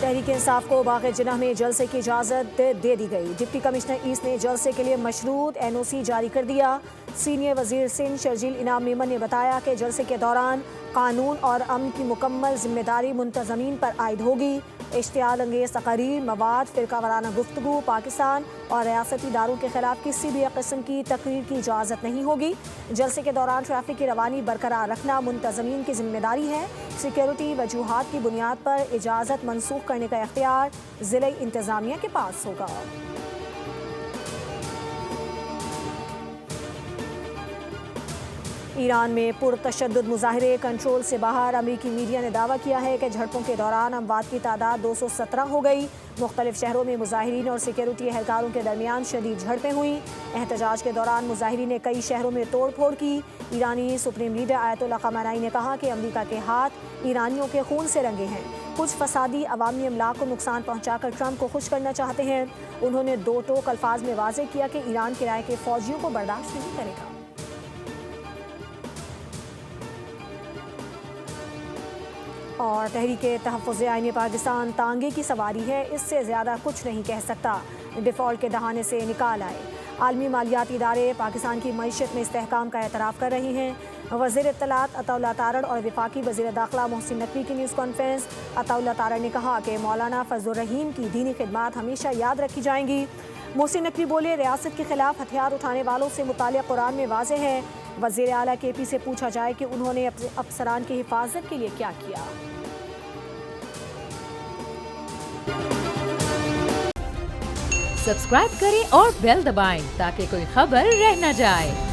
تحریک انصاف کو باغ جناح میں جلسے کی اجازت دے دی گئی۔ ڈپٹی کمشنر ایسٹ نے جلسے کے لیے مشروط NOC جاری کر دیا۔ سینئر وزیر سندھ شرجیل انعام میمن نے بتایا کہ جلسے کے دوران قانون اور امن کی مکمل ذمہ داری منتظمین پر عائد ہوگی۔ اشتعال انگیز تقاریر، مواد، فرقہ وارانہ گفتگو، پاکستان اور ریاستی اداروں کے خلاف کسی بھی قسم کی تقریر کی اجازت نہیں ہوگی۔ جلسے کے دوران ٹریفک کی روانی برقرار رکھنا منتظمین کی ذمہ داری ہے۔ سیکیورٹی وجوہات کی بنیاد پر اجازت منسوخ کرنے کا اختیار ضلعی انتظامیہ کے پاس ہوگا۔ ایران میں پرتشدد مظاہرے کنٹرول سے باہر۔ امریکی میڈیا نے دعویٰ کیا ہے کہ جھڑپوں کے دوران اموات کی تعداد 217 ہو گئی۔ مختلف شہروں میں مظاہرین اور سیکیورٹی اہلکاروں کے درمیان شدید جھڑپیں ہوئیں۔ احتجاج کے دوران مظاہرین نے کئی شہروں میں توڑ پھوڑ کی۔ ایرانی سپریم لیڈر آیت اللہ خامنہئی نے کہا کہ امریکہ کے ہاتھ ایرانیوں کے خون سے رنگے ہیں۔ کچھ فسادی عوامی املاک کو نقصان پہنچا کر ٹرمپ کو خوش کرنا چاہتے ہیں۔ انہوں نے دو ٹوک الفاظ میں واضح کیا کہ ایران کرائے کے فوجیوں کو برداشت نہیں کرے گا۔ اور تحریک تحفظ آئین پاکستان تانگے کی سواری ہے، اس سے زیادہ کچھ نہیں کہہ سکتا، ڈیفالٹ کے دہانے سے نکال آئے۔ عالمی مالیاتی ادارے پاکستان کی معیشت میں استحکام کا اعتراف کر رہے ہیں۔ وزیر اطلاعات عطا اللہ تارڑ اور وفاقی وزیر داخلہ محسن نقوی کی نیوز کانفرنس۔ عطا اللہ تارڑ نے کہا کہ مولانا فضل الرحیم کی دینی خدمات ہمیشہ یاد رکھی جائیں گی۔ محسن نقوی بولے، ریاست کے خلاف ہتھیار اٹھانے والوں سے متعلق قرآن میں واضح ہے۔ وزیر اعلیٰ KP سے پوچھا جائے کہ انہوں نے افسران کی حفاظت کے لیے کیا کیا۔ سبسکرائب کریں اور بیل دبائیں تاکہ کوئی خبر رہ نہ جائے۔